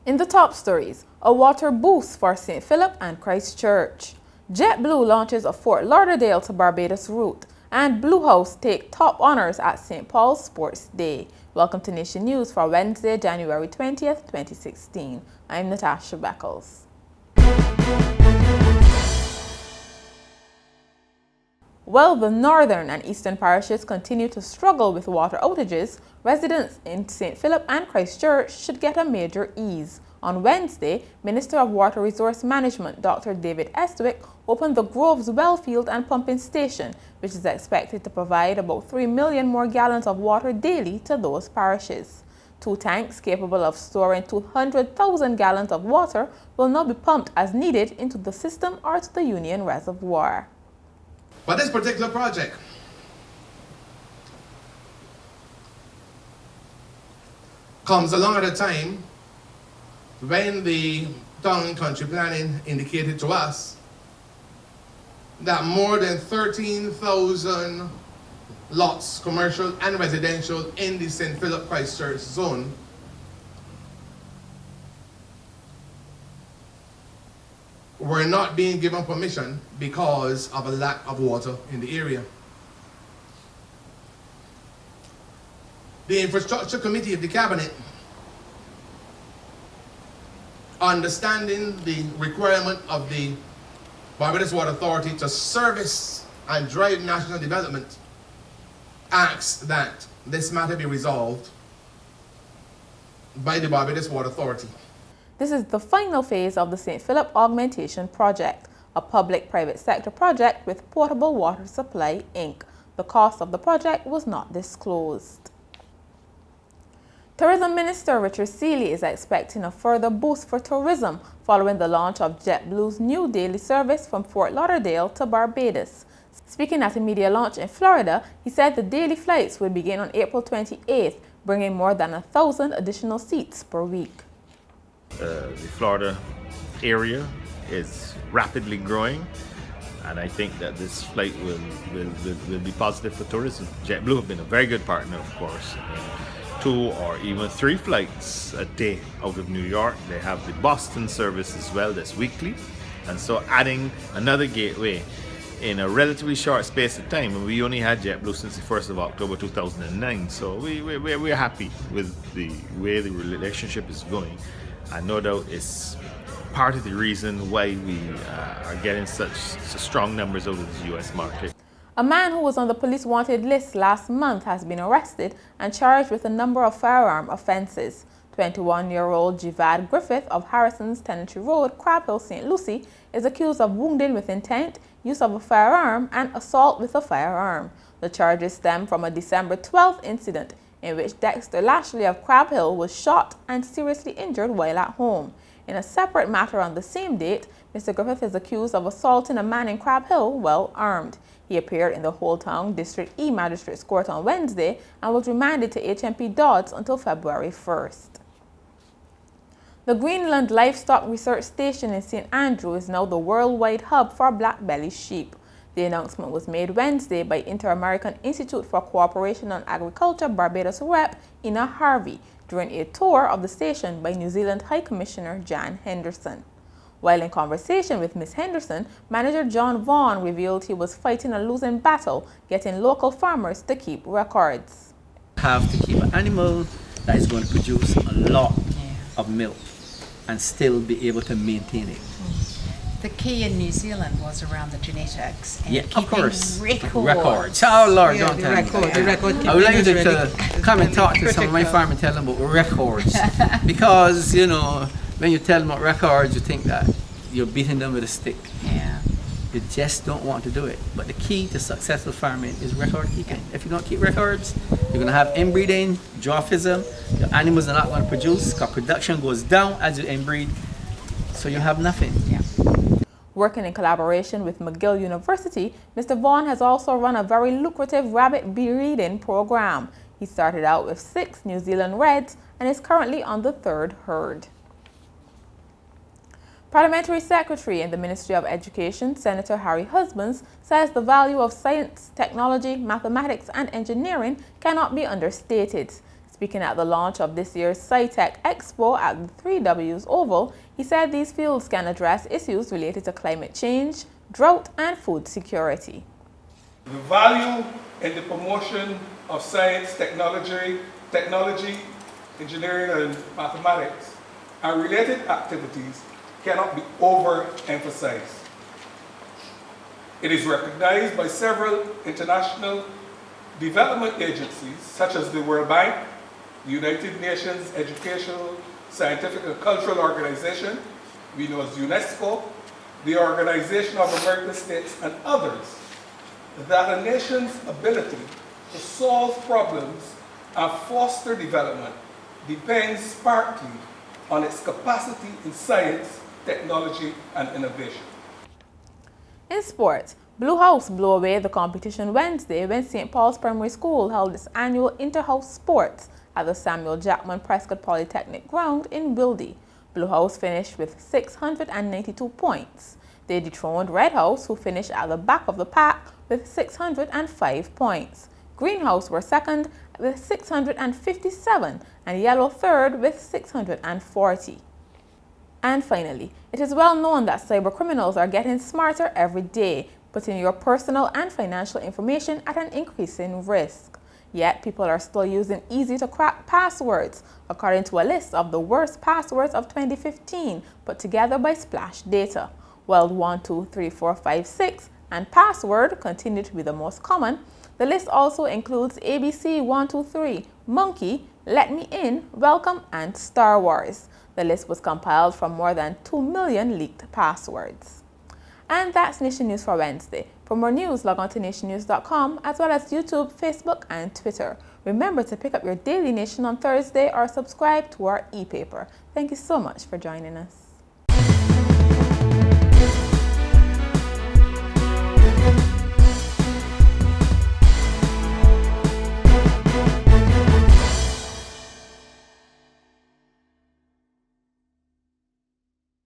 In the top stories, a water boost for St. Philip and Christchurch. JetBlue launches a Fort Lauderdale to Barbados route, and Blue House take top honors at St. Paul's Sports Day. Welcome to Nation News for Wednesday, January 20th, 2016. I'm Natasha Beckles. While the northern and eastern parishes continue to struggle with water outages, residents in St. Philip and Christchurch should get a major ease. On Wednesday, Minister of Water Resource Management Dr. David Estwick opened the Groves Wellfield and Pumping Station, which is expected to provide about 3 million more gallons of water daily to those parishes. 2 tanks capable of storing 200,000 gallons of water will now be pumped as needed into the system or to the Union Reservoir. But this particular project comes along at a time when the Town and Country Planning indicated to us that more than 13,000 lots, commercial and residential, in the St. Philip Christchurch zone were not being given permission because of a lack of water in the area. The Infrastructure Committee of the Cabinet, understanding the requirement of the Barbados Water Authority to service and drive national development, asked that this matter be resolved by the Barbados Water Authority. This is the final phase of the St. Philip Augmentation Project, a public-private sector project with Portable Water Supply, Inc. The cost of the project was not disclosed. Tourism Minister Richard Seeley is expecting a further boost for tourism following the launch of JetBlue's new daily service from Fort Lauderdale to Barbados. Speaking at a media launch in Florida, he said the daily flights will begin on April 28th, bringing more than 1,000 additional seats per week. The Florida area is rapidly growing, and I think that this flight will be positive for tourism. JetBlue have been a very good partner, of course. 2 or even 3 flights a day out of New York. They have the Boston service as well, that's weekly, and so adding another gateway in a relatively short space of time, and we only had JetBlue since the 1st of October 2009, so we're happy with the way the relationship is going. And no doubt it's part of the reason why we are getting such strong numbers out of the US market. A man who was on the police wanted list last month has been arrested and charged with a number of firearm offenses. 21-year-old Jivad Griffith of Harrison's Tenantry Road, Crab Hill, St. Lucie, is accused of wounding with intent, use of a firearm, and assault with a firearm. The charges stem from a December 12th incident in which Dexter Lashley of Crab Hill was shot and seriously injured while at home. In a separate matter on the same date, Mr. Griffith is accused of assaulting a man in Crab Hill well armed. He appeared in the Whole Town District E Magistrates Court on Wednesday and was remanded to HMP Dodds until February 1st. The Greenland Livestock Research Station in St. Andrew is now the worldwide hub for black-belly sheep. The announcement was made Wednesday by Inter-American Institute for Cooperation on Agriculture Barbados Rep. Ina Harvey during a tour of the station by New Zealand High Commissioner Jan Henderson. While in conversation with Ms. Henderson, manager John Vaughan revealed he was fighting a losing battle getting local farmers to keep records. Have to keep an animal that is going to produce a lot of milk and still be able to maintain it. The key in New Zealand was around the genetics and of course. records. Oh Lord, Yeah, don't the tell record, me. the record I would like you keeping to is come and talk to some of my farmers and tell them about records. Because, you know, when you tell them about records, you think that you're beating them with a stick. Yeah. You just don't want to do it. But the key to successful farming is record keeping. If you don't keep records, you're going to have inbreeding, dwarfism. Your animals are not going to produce because production goes down as you inbreed. So you have nothing. Yeah. Working in collaboration with McGill University, Mr. Vaughan has also run a very lucrative rabbit breeding program. He started out with 6 New Zealand Reds and is currently on the 3rd herd. Parliamentary Secretary in the Ministry of Education, Senator Harry Husbands, says the value of science, technology, mathematics, and engineering cannot be understated. Speaking at the launch of this year's SciTech Expo at the 3Ws Oval, he said these fields can address issues related to climate change, drought, and food security. The value in the promotion of science, technology, engineering, and mathematics and related activities cannot be overemphasized. It is recognized by several international development agencies such as the World Bank, the United Nations Educational, Scientific and Cultural Organization, we know as UNESCO, the Organization of American States, and others, that a nation's ability to solve problems and foster development depends partly on its capacity in science, technology, and innovation. In sports, Blue House blew away the competition Wednesday when St. Paul's Primary School held its annual Inter-House Sports at the Samuel Jackman Prescott Polytechnic Ground in Wildy. Blue House finished with 692 points. They dethroned Red House, who finished at the back of the pack with 605 points. Green House were second with 657 and Yellow third with 640. And finally, it is well known that cyber criminals are getting smarter every day, putting your personal and financial information at an increasing risk. Yet, people are still using easy-to-crack passwords, according to a list of the worst passwords of 2015 put together by Splash Data. While 123456 and password continue to be the most common, the list also includes ABC123, Monkey, Let Me In, Welcome, and Star Wars. The list was compiled from more than 2 million leaked passwords. And that's Nation News for Wednesday. For more news, log on to nationnews.com, as well as YouTube, Facebook, and Twitter. Remember to pick up your Daily Nation on Thursday or subscribe to our e-paper. Thank you so much for joining us.